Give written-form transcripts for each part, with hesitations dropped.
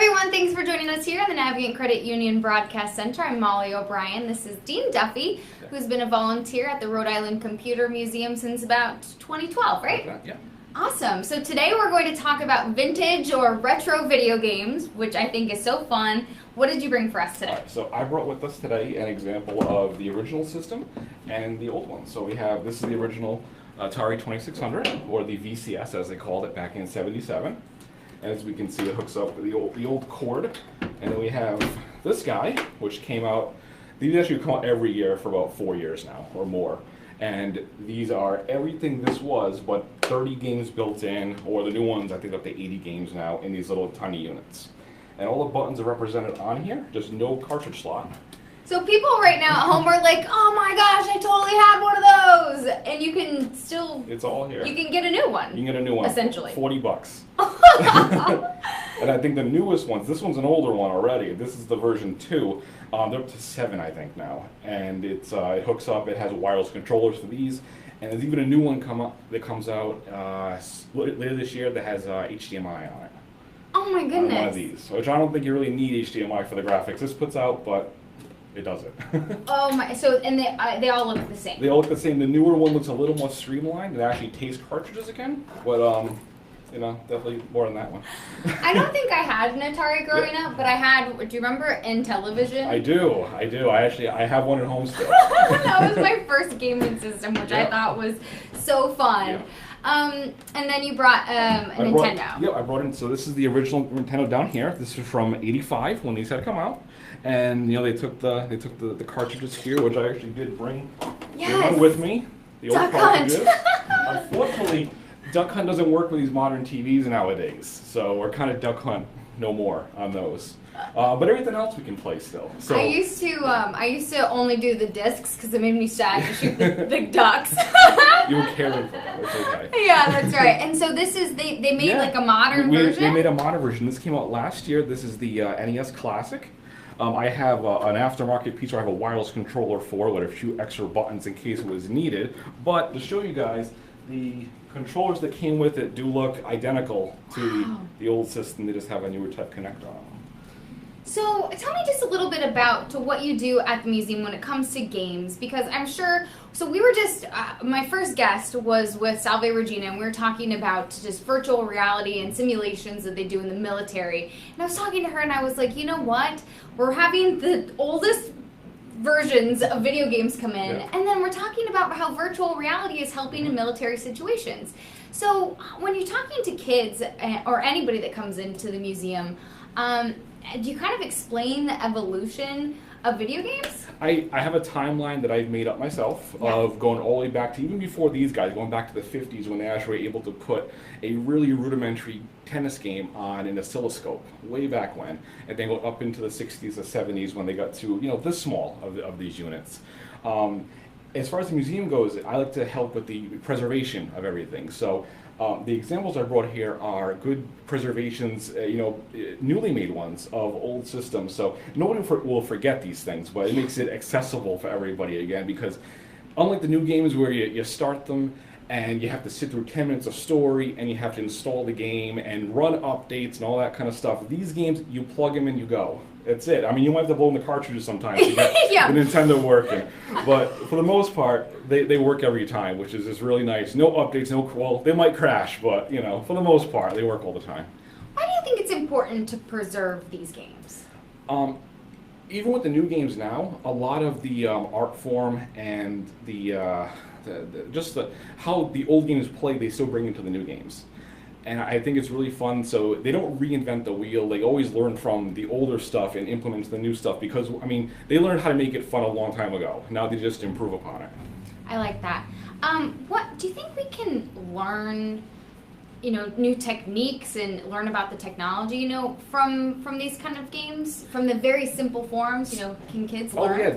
everyone, thanks for joining us here at the Navigant Credit Union Broadcast Center. I'm Molly O'Brien. This is Dean Duffy, who's been a volunteer at the Rhode Island Computer Museum since about 2012, right? Yeah. Awesome. So today we're going to talk about vintage or retro video games, which I think is so fun. What did you bring for us today? So I brought with us today an example of the original system and the old one. So we have, this is the original Atari 2600, or the VCS as they called it back in '77. As we can see, it hooks up with the old cord. And then we have this guy, which came out, these actually come out every year for about 4 years now, or more. And these are everything this was, but 30 games built in, or the new ones, I think up to 80 games now, in these little tiny units. And all the buttons are represented on here, just no cartridge slot. So people right now at home are like, oh my gosh, I totally had one of those. And you can still... It's all here. You can get a new one. You can get a new one. Essentially. $40. And I think the newest ones, this one's an older one already. This is the version 2. They're up to 7, I think, now. And it hooks up, it has wireless controllers for these. And there's even a new one that comes out later this year that has HDMI on it. Oh my goodness. On one of these, which I don't think you really need HDMI for the graphics this puts out, but it does it. Oh my, so, and they all look the same. They all look the same. The newer one looks a little more streamlined. It actually tastes cartridges again, but you know, definitely more than that one. I don't think I had an Atari growing up, but I had, do you remember Intellivision? I do. I have one at home still. That was my first gaming system, which I thought was so fun. Yeah. And then you brought a Nintendo. I brought in, so this is the original Nintendo down here. This is from '85 when these had come out. And you know, they took the cartridges here, which I actually did bring with me. The old cartridges. Unfortunately, Duck Hunt doesn't work with these modern TVs nowadays, so we're kind of Duck Hunt no more on those. But everything else we can play still. So I used to only do the discs because it made me sad to shoot the ducks. You were caring for them. It's okay. Yeah, that's right. And so this is they made like a modern version. They made a modern version. This came out last year. This is the NES Classic. I have an aftermarket piece where I have a wireless controller for with a few extra buttons in case it was needed. But to show you guys, the controllers that came with it do look identical to the old system. They just have a newer type connector on them. So tell me just a little bit about what you do at the museum when it comes to games, because I'm sure, so we were just, my first guest was with Salve Regina, and we were talking about just virtual reality and simulations that they do in the military. And I was talking to her and I was like, you know what, we're having the oldest versions of video games come in, and then we're talking about how virtual reality is helping in military situations. So when you're talking to kids or anybody that comes into the museum, do you kind of explain the evolution of video games? I have a timeline that I've made up myself of going all the way back to even before these guys, going back to the 50s when they actually were able to put a really rudimentary tennis game on an oscilloscope, way back when, and then go up into the 60s or 70s when they got to, you know, this small of these units. As far as the museum goes, I like to help with the preservation of everything. So the examples I brought here are good preservations, you know, newly made ones of old systems. So nobody will forget these things, but it makes it accessible for everybody again, because unlike the new games where you start them and you have to sit through 10 minutes of story and you have to install the game and run updates and all that kind of stuff, these games, you plug them and you go. That's it. I mean, you might have to blow in the cartridges sometimes to get the Nintendo working. But for the most part, they work every time, which is just really nice. No updates, well, they might crash, but, you know, for the most part, they work all the time. Why do you think it's important to preserve these games? Even with the new games now, a lot of the art form and how the old games play, they still bring into the new games. And I think it's really fun. So they don't reinvent the wheel. They always learn from the older stuff and implement the new stuff, because, I mean, they learned how to make it fun a long time ago. Now they just improve upon it. I like that. What do you think we can learn, you know, new techniques and learn about the technology, you know, from these kind of games, from the very simple forms, you know, can kids learn? Oh yeah,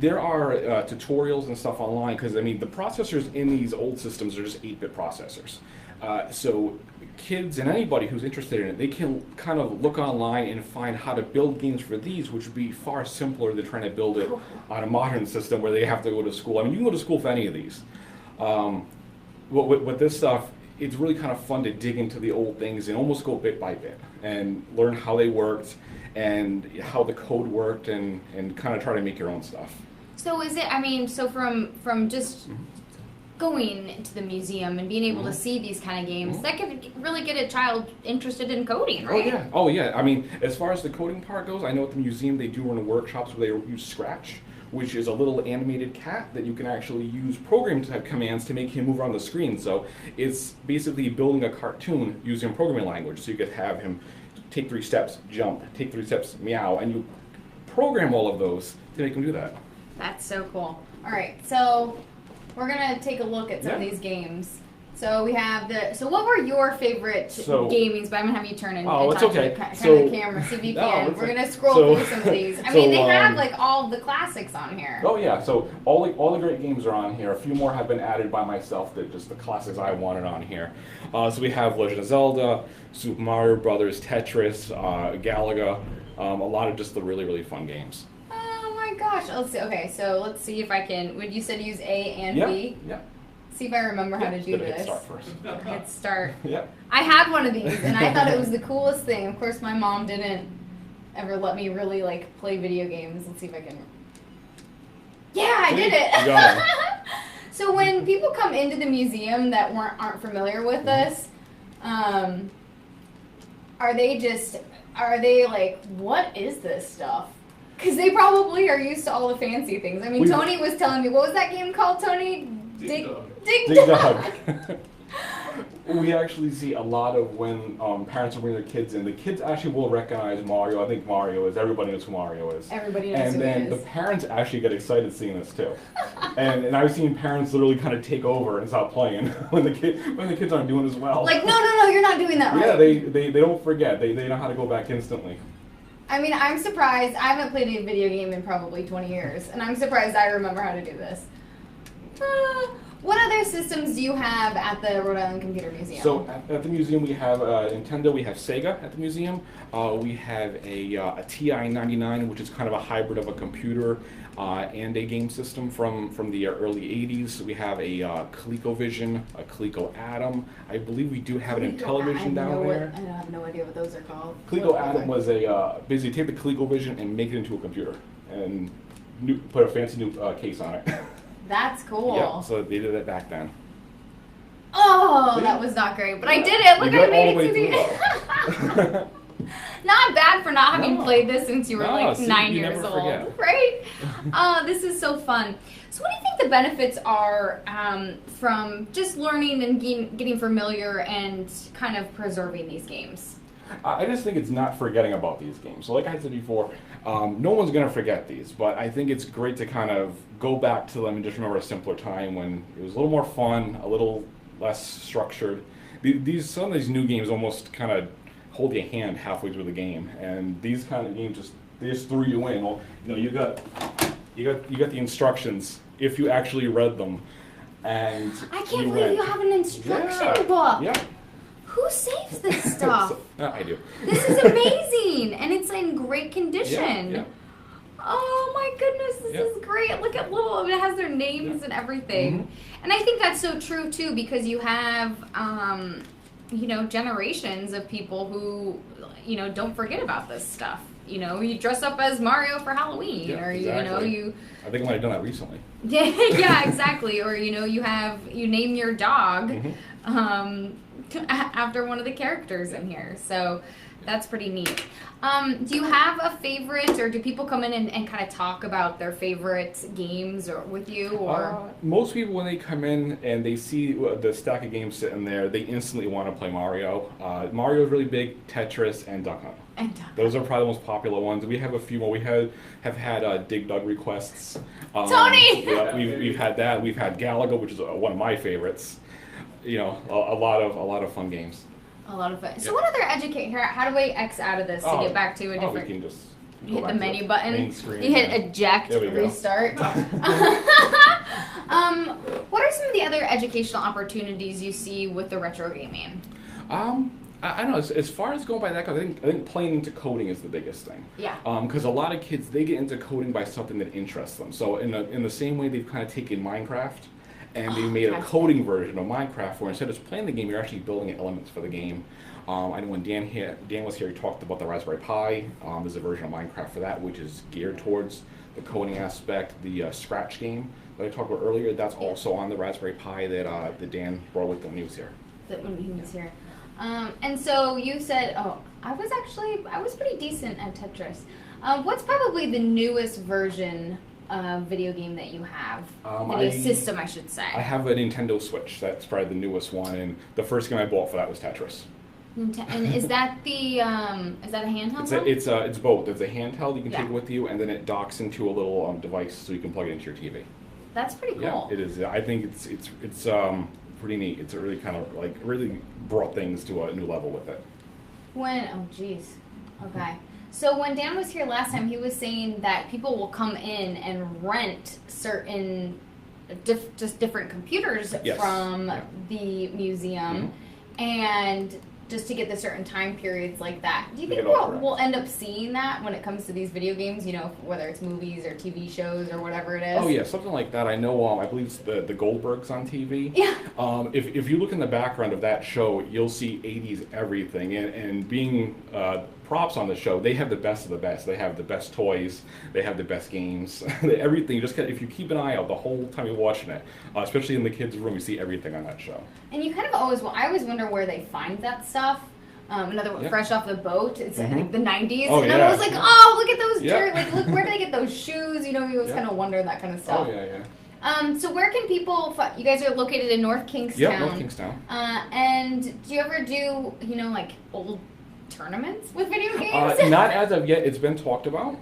there are tutorials and stuff online, because I mean the processors in these old systems are just 8-bit processors. So kids and anybody who's interested in it, they can kind of look online and find how to build games for these, which would be far simpler than trying to build it on a modern system where they have to go to school. I mean, you can go to school for any of these. With this stuff, it's really kind of fun to dig into the old things and almost go bit by bit and learn how they worked and how the code worked and kind of try to make your own stuff. So is it, I mean, so from just going into the museum and being able to see these kind of games, that could really get a child interested in coding, right? Oh yeah. I mean, as far as the coding part goes, I know at the museum they do run workshops where they use Scratch, which is a little animated cat that you can actually use program type commands to make him move around the screen. So it's basically building a cartoon using programming language. So you could have him take 3 steps, jump, take 3 steps, meow, and you program all of those to make him do that. That's so cool. All right, so we're gonna take a look at some of these games. So we have so what were your favorite gamings? But I'm gonna have you turn and it's talk okay. to the camera, see if you can. We're gonna scroll through some of these. I mean, they have like all of the classics on here. Oh yeah, so all the great games are on here. A few more have been added by myself, that just the classics I wanted on here. So we have Legend of Zelda, Super Mario Brothers, Tetris, Galaga, a lot of just the really, really fun games. Oh my gosh, let's see. Okay, so let's see if I can, you said use A and B? Yeah. See if I remember how to do this. Hit start first. Hit start. Yeah. I had one of these, and I thought it was the coolest thing. Of course, my mom didn't ever let me really like play video games. Let's see if I can. Yeah, I did it. You got it. So when people come into the museum that aren't familiar with us, are they like, what is this stuff? Because they probably are used to all the fancy things. I mean, Tony was telling me, what was that game called, Tony? Dig Dug. We actually see a lot of when parents will bring their kids in. The kids actually will recognize Mario. I think everybody knows who Mario is. Everybody knows who And then the parents actually get excited seeing this too. and I've seen parents literally kind of take over and stop playing when the kids aren't doing as well. Like, no, you're not doing that right. Yeah, they don't forget. They know how to go back instantly. I mean, I'm surprised. I haven't played a video game in probably 20 years, and I'm surprised I remember how to do this. What other systems do you have at the Rhode Island Computer Museum? So at the museum we have Nintendo, we have Sega at the museum. We have a TI-99, which is kind of a hybrid of a computer and a game system from the early 80s. We have a ColecoVision, a Coleco Adam. I believe we do have an Intellivision down there. I have no idea what those are called. Coleco Adam was basically take the ColecoVision and make it into a computer and put a fancy new case on it. That's cool. Yeah, so they did it back then. Oh, that was not great, but I did it. Look, I made it to the Not bad for not having played this since you were 9 years old, right? This is so fun. So what do you think the benefits are from just learning and getting familiar and kind of preserving these games? I just think it's not forgetting about these games. So like I said before, no one's going to forget these, but I think it's great to kind of go back to them and just remember a simpler time when it was a little more fun, a little less structured. Some of these new games almost kind of hold your hand halfway through the game, and these kind of games they just threw you in. Well, you got the instructions if you actually read them, and I can't believe you have an instruction book. Yeah. Who saves this stuff? I do. This is amazing, and it's in great condition. Yeah. Oh my goodness, this is great. Look at it has their names and everything. Mm-hmm. And I think that's so true too, because you have generations of people who don't forget about this stuff. You dress up as Mario for Halloween, or exactly. I think I might have done that recently. Yeah, exactly. Or you name your dog after one of the characters in here. So that's pretty neat. Do you have a favorite, or do people come in and kind of talk about their favorite games with you? Or most people, when they come in and they see the stack of games sitting there, they instantly want to play Mario. Mario is really big, Tetris, and Duck Hunt. Those are probably the most popular ones. We have a few more. We have had Dig Dug requests. Tony! Yeah, we've had that. We've had Galaga, which is one of my favorites. A lot of fun games. A lot of fun. So what other how do I X out of this to get back to a different? We can just you hit the menu button. You hit eject, restart. What are some of the other educational opportunities you see with the retro gaming? I don't know. As far as going by that, I think playing into coding is the biggest thing. Yeah. Because a lot of kids, they get into coding by something that interests them. So in the same way they've kind of taken Minecraft and they made a coding version of Minecraft where instead of just playing the game, you're actually building elements for the game. I know when Dan was here, he talked about the Raspberry Pi. There's a version of Minecraft for that, which is geared towards the coding aspect. The Scratch game that I talked about earlier, that's also on the Raspberry Pi that Dan brought with when he was here. When he was here. And so you said, I was pretty decent at Tetris. What's probably the newest version of video game that you have? Video system, I should say. I have a Nintendo Switch. That's probably the newest one, and the first game I bought for that was Tetris. And is that the is that a handheld one? It's both. It's a handheld you can take with you, and then it docks into a little device so you can plug it into your TV. That's pretty cool. Yeah, it is. I think it's pretty neat. It's a really kind of really brought things to a new level with it. Okay. So when Dan was here last time, he was saying that people will come in and rent certain just different computers from the museum, and just to get the certain time periods like that. Do you think we'll end up seeing that when it comes to these video games, you know, whether it's movies or TV shows or whatever it is? Oh yeah, something like that. I know, I believe it's the Goldbergs on TV. Yeah. If you look in the background of that show, you'll see 80s everything. And being props on the show, they have the best of the best. They have the best toys. They have the best games. Everything. If you keep an eye out the whole time you're watching it, especially in the kids' room, you see everything on that show. And you kind of I always wonder where they find that stuff. Another one, fresh off the boat. It's like the 90s. And I was like, oh, look at those look, where do they get those shoes? You know, you always kind of wonder that kind of stuff. Oh, yeah. So where can people, you guys are located in North Kingstown. Yeah, North Kingstown. And do you ever do, like old tournaments with video games? Not as of yet. It's been talked about.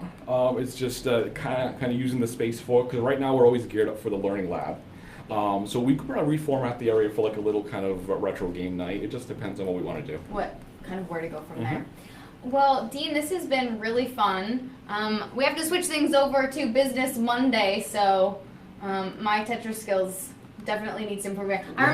It's just kind of using the space for it, because right now we're always geared up for the Learning Lab. So we could probably reformat the area for a little kind of retro game night. It just depends on what we want to do. Where to go from there. Well, Dean, this has been really fun. We have to switch things over to Business Monday, so my Tetris skills definitely need some improvement. I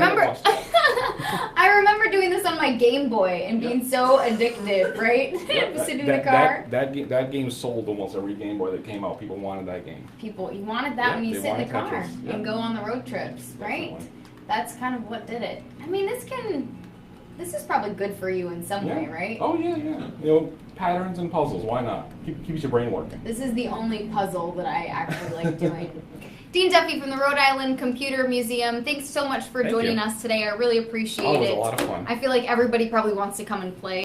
remember doing this on my Game Boy and being so addicted, right? Sitting in the car. That game sold almost every Game Boy that came out. People wanted that game. You wanted that when you sit in the car and go on the road trips, right? Definitely. That's kind of what did it. I mean, this is probably good for you in some way, right? Oh, yeah. You know, patterns and puzzles, why not? Keeps your brain working. This is the only puzzle that I actually like doing. Dean Duffy from the Rhode Island Computer Museum, thanks so much for joining us today. I really appreciate it. It was a lot of fun. I feel like everybody probably wants to come and play.